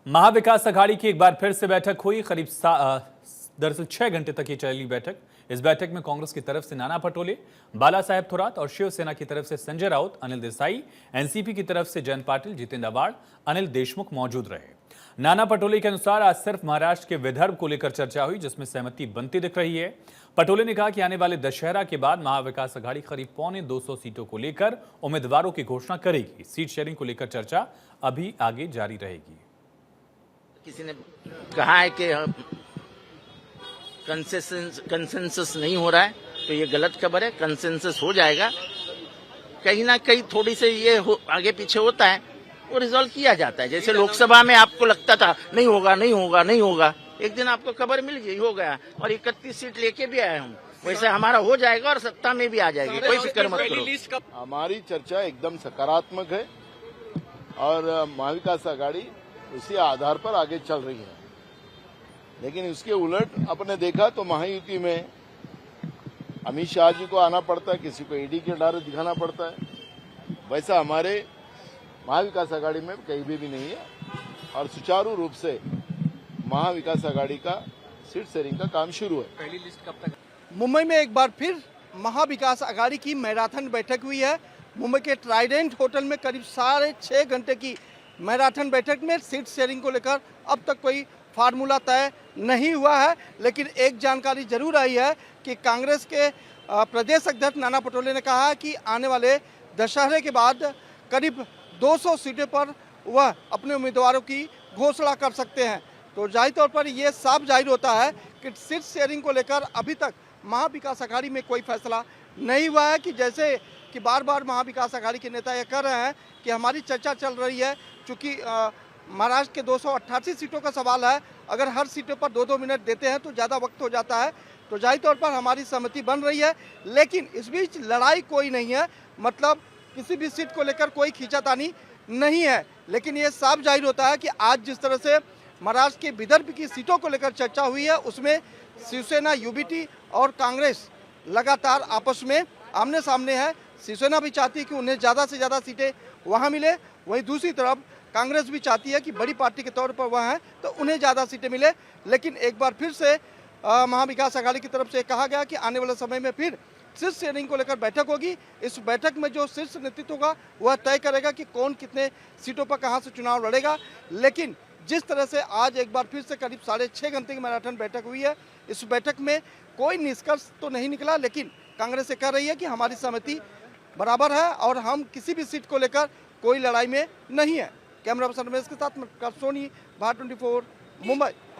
महाविकास अघाड़ी की एक बार फिर से बैठक हुई। दरअसल 6 घंटे तक ये चली बैठक। इस बैठक में कांग्रेस की तरफ से नाना पटोले, बाला साहेब थोराट और शिवसेना की तरफ से संजय राउत, अनिल देसाई, एनसीपी की तरफ से जयंत पाटिल, जितेंद्र अवाड़, अनिल देशमुख मौजूद रहे। नाना पटोले के अनुसार आज सिर्फ महाराष्ट्र के विदर्भ को लेकर चर्चा हुई, जिसमें सहमति बनती दिख रही है। पटोले ने कहा कि आने वाले दशहरा के बाद महाविकास अघाड़ी करीब 250 सीटों को लेकर उम्मीदवारों की घोषणा करेगी। सीट शेयरिंग को लेकर चर्चा अभी आगे जारी रहेगी। किसी ने कहा है कि कंसेंसस नहीं हो रहा है, तो ये गलत खबर है। कंसेंसस हो जाएगा। कहीं ना कहीं थोड़ी से ये आगे पीछे होता है, वो रिजॉल्व किया जाता है। जैसे लोकसभा में आपको लगता था नहीं होगा नहीं होगा नहीं होगा, एक दिन आपको खबर मिल गई हो गया और 31 सीट लेके भी आया हूँ। वैसे हमारा हो जाएगा और सत्ता में भी आ जाएगी, कोई फिक्र मत करो। हमारी चर्चा एकदम सकारात्मक है और महाविकास अघाड़ी उसी आधार पर आगे चल रही है। लेकिन उसके उलट आपने देखा तो महायुति में अमित शाह जी को आना पड़ता है, किसी को ईडी के डर दिखाना पड़ता है। वैसा हमारे महाविकास अघाड़ी में कहीं भी नहीं है और सुचारू रूप से महाविकास अघाड़ी का सीट शेयरिंग का काम शुरू है। पहली लिस्ट कब तक? मुंबई में एक बार फिर महाविकास अघाड़ी की मैराथन बैठक हुई है। मुंबई के ट्राइडेंट होटल में करीब 6.5 घंटे की मैराथन बैठक में सीट शेयरिंग को लेकर अब तक कोई फार्मूला तय नहीं हुआ है। लेकिन एक जानकारी जरूर आई है कि कांग्रेस के प्रदेश अध्यक्ष नाना पटोले ने कहा है कि आने वाले दशहरे के बाद करीब 200 सीटों पर वह अपने उम्मीदवारों की घोषणा कर सकते हैं। तो जाहिर तौर पर यह साफ जाहिर होता है कि सीट शेयरिंग को लेकर अभी तक महाविकास अघाड़ी में कोई फैसला नहीं हुआ है। कि जैसे कि बार बार महाविकास अघाड़ी के नेता यह कह रहे हैं कि हमारी चर्चा चल रही है, चूँकि महाराष्ट्र के 288 सीटों का सवाल है। अगर हर सीटों पर 2-2 मिनट देते हैं तो ज़्यादा वक्त हो जाता है। तो जाहिर तौर पर हमारी सहमति बन रही है, लेकिन इस बीच लड़ाई कोई नहीं है। मतलब किसी भी सीट को लेकर कोई खींचातानी नहीं है। लेकिन ये साफ जाहिर होता है कि आज जिस तरह से महाराष्ट्र के विदर्भ की सीटों को लेकर चर्चा हुई है, उसमें शिवसेना, यूबीटी और कांग्रेस लगातार आपस में आमने सामने है। शिवसेना भी चाहती है कि उन्हें ज़्यादा से ज़्यादा सीटें वहाँ मिले, वहीं दूसरी तरफ कांग्रेस भी चाहती है कि बड़ी पार्टी के तौर पर वह है तो उन्हें ज़्यादा सीटें मिले। लेकिन एक बार फिर से महाविकास अघाड़ी की तरफ से कहा गया कि आने वाले समय में फिर सीट शेयरिंग को लेकर बैठक होगी। इस बैठक में जो शीर्ष नेतृत्व होगा वह तय करेगा कि कौन कितने सीटों पर कहां से चुनाव लड़ेगा। लेकिन जिस तरह से आज एक बार फिर से करीब 6.5 घंटे की मैराथन बैठक हुई है, इस बैठक में कोई निष्कर्ष तो नहीं निकला। लेकिन कांग्रेस ये कह रही है कि हमारी सहमति बराबर है और हम किसी भी सीट को लेकर कोई लड़ाई में नहीं है। कैमरा पर्सन रमेश के साथ सोनी, भारत 24, मुंबई।